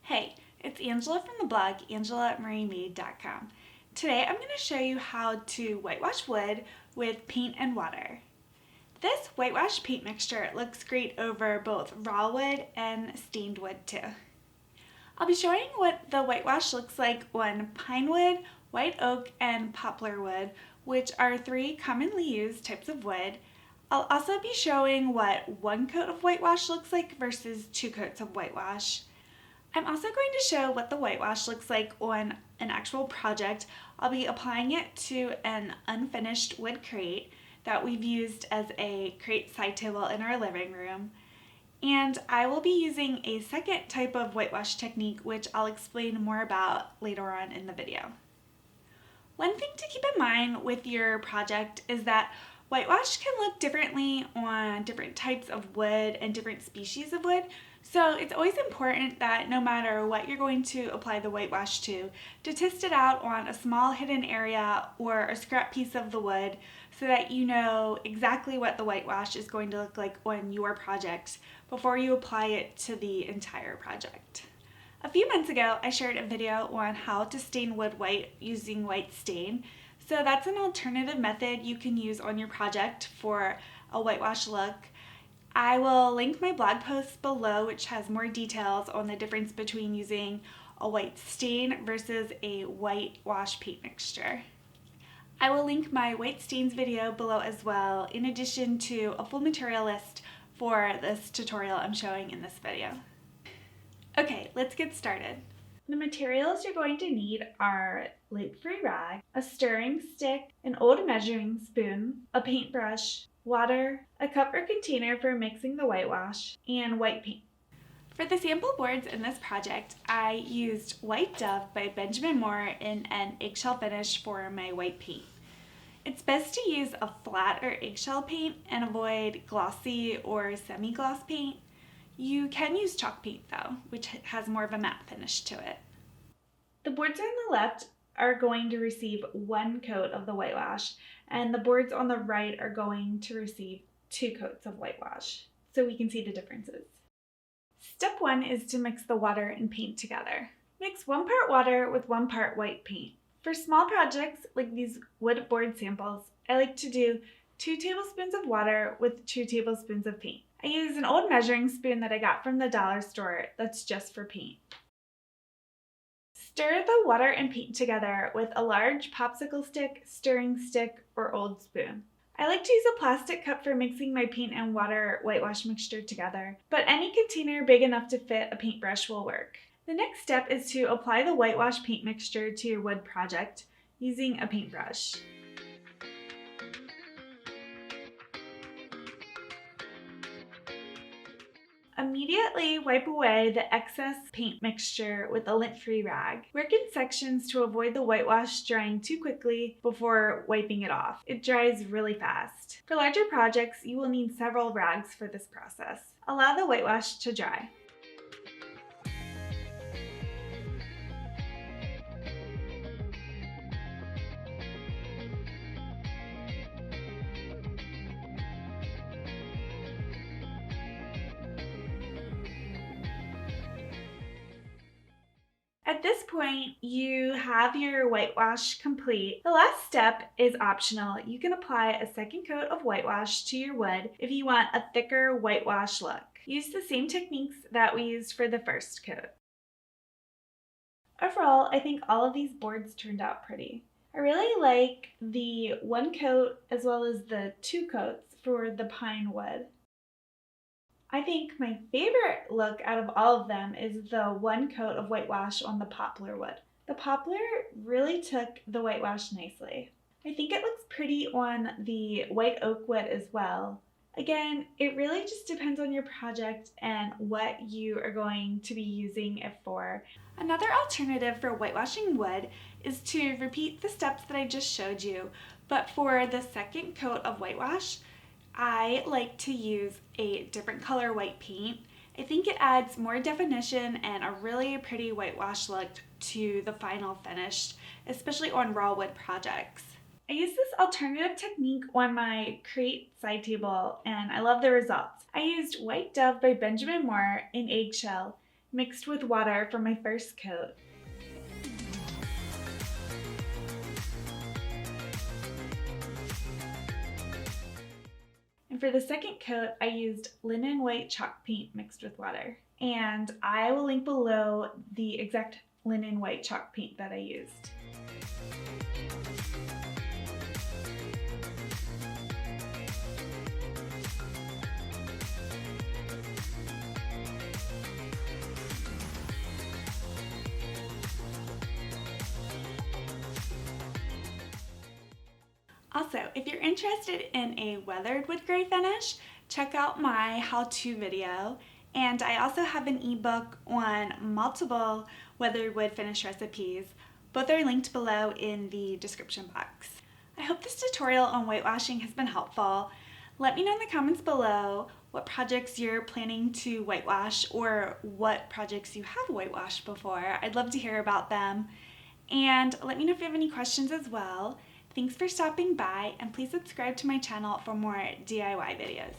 Hey, it's Angela from the blog angelamariemade.com. Today I'm going to show you how to whitewash wood with paint and water. This whitewash paint mixture looks great over both raw wood and stained wood too. I'll be showing what the whitewash looks like on pine wood, white oak, and poplar wood, which are three commonly used types of wood. I'll also be showing what one coat of whitewash looks like versus two coats of whitewash. I'm also going to show what the whitewash looks like on an actual project. I'll be applying it to an unfinished wood crate that we've used as a crate side table in our living room. And I will be using a second type of whitewash technique, which I'll explain more about later on in the video. One thing to keep in mind with your project is that whitewash can look differently on different types of wood and different species of wood. So it's always important that no matter what you're going to apply the whitewash to test it out on a small hidden area or a scrap piece of the wood so that you know exactly what the whitewash is going to look like on your project before you apply it to the entire project. A few months ago, I shared a video on how to stain wood white using white stain. So that's an alternative method you can use on your project for a whitewash look. I will link my blog post below, which has more details on the difference between using a white stain versus a whitewash paint mixture. I will link my white stains video below as well, in addition to a full material list for this tutorial I'm showing in this video. Okay, let's get started. The materials you're going to need are lint-free rag, a stirring stick, an old measuring spoon, a paintbrush, water, a cup or container for mixing the whitewash, and white paint. For the sample boards in this project, I used White Dove by Benjamin Moore in an eggshell finish for my white paint. It's best to use a flat or eggshell paint and avoid glossy or semi-gloss paint. You can use chalk paint though, which has more of a matte finish to it. The boards on the left are going to receive one coat of the whitewash, and the boards on the right are going to receive two coats of whitewash, so we can see the differences. Step 1 is to mix the water and paint together. Mix 1 part water with 1 part white paint. For small projects like these wood board samples, I like to do 2 tablespoons of water with 2 tablespoons of paint. I use an old measuring spoon that I got from the dollar store that's just for paint. Stir the water and paint together with a large popsicle stick, stirring stick, or old spoon. I like to use a plastic cup for mixing my paint and water whitewash mixture together, but any container big enough to fit a paintbrush will work. The next step is to apply the whitewash paint mixture to your wood project using a paintbrush. Immediately wipe away the excess paint mixture with a lint-free rag. Work in sections to avoid the whitewash drying too quickly before wiping it off. It dries really fast. For larger projects, you will need several rags for this process. Allow the whitewash to dry. At this point, you have your whitewash complete. The last step is optional. You can apply a second coat of whitewash to your wood if you want a thicker whitewash look. Use the same techniques that we used for the first coat. Overall, I think all of these boards turned out pretty. I really like the 1 coat as well as the 2 coats for the pine wood. I think my favorite look out of all of them is the 1 coat of whitewash on the poplar wood. The poplar really took the whitewash nicely. I think it looks pretty on the white oak wood as well. Again, it really just depends on your project and what you are going to be using it for. Another alternative for whitewashing wood is to repeat the steps that I just showed you, but for the second coat of whitewash, I like to use a different color white paint. I think it adds more definition and a really pretty whitewash look to the final finish, especially on raw wood projects. I use this alternative technique on my crate side table and I love the results. I used White Dove by Benjamin Moore in eggshell mixed with water for my first coat. And for the second coat, I used linen white chalk paint mixed with water. And I will link below the exact linen white chalk paint that I used. Also, if you're interested in a weathered wood gray finish, check out my how-to video. And I also have an ebook on multiple weathered wood finish recipes. Both are linked below in the description box. I hope this tutorial on whitewashing has been helpful. Let me know in the comments below what projects you're planning to whitewash or what projects you have whitewashed before. I'd love to hear about them. And let me know if you have any questions as well. Thanks for stopping by, and please subscribe to my channel for more DIY videos.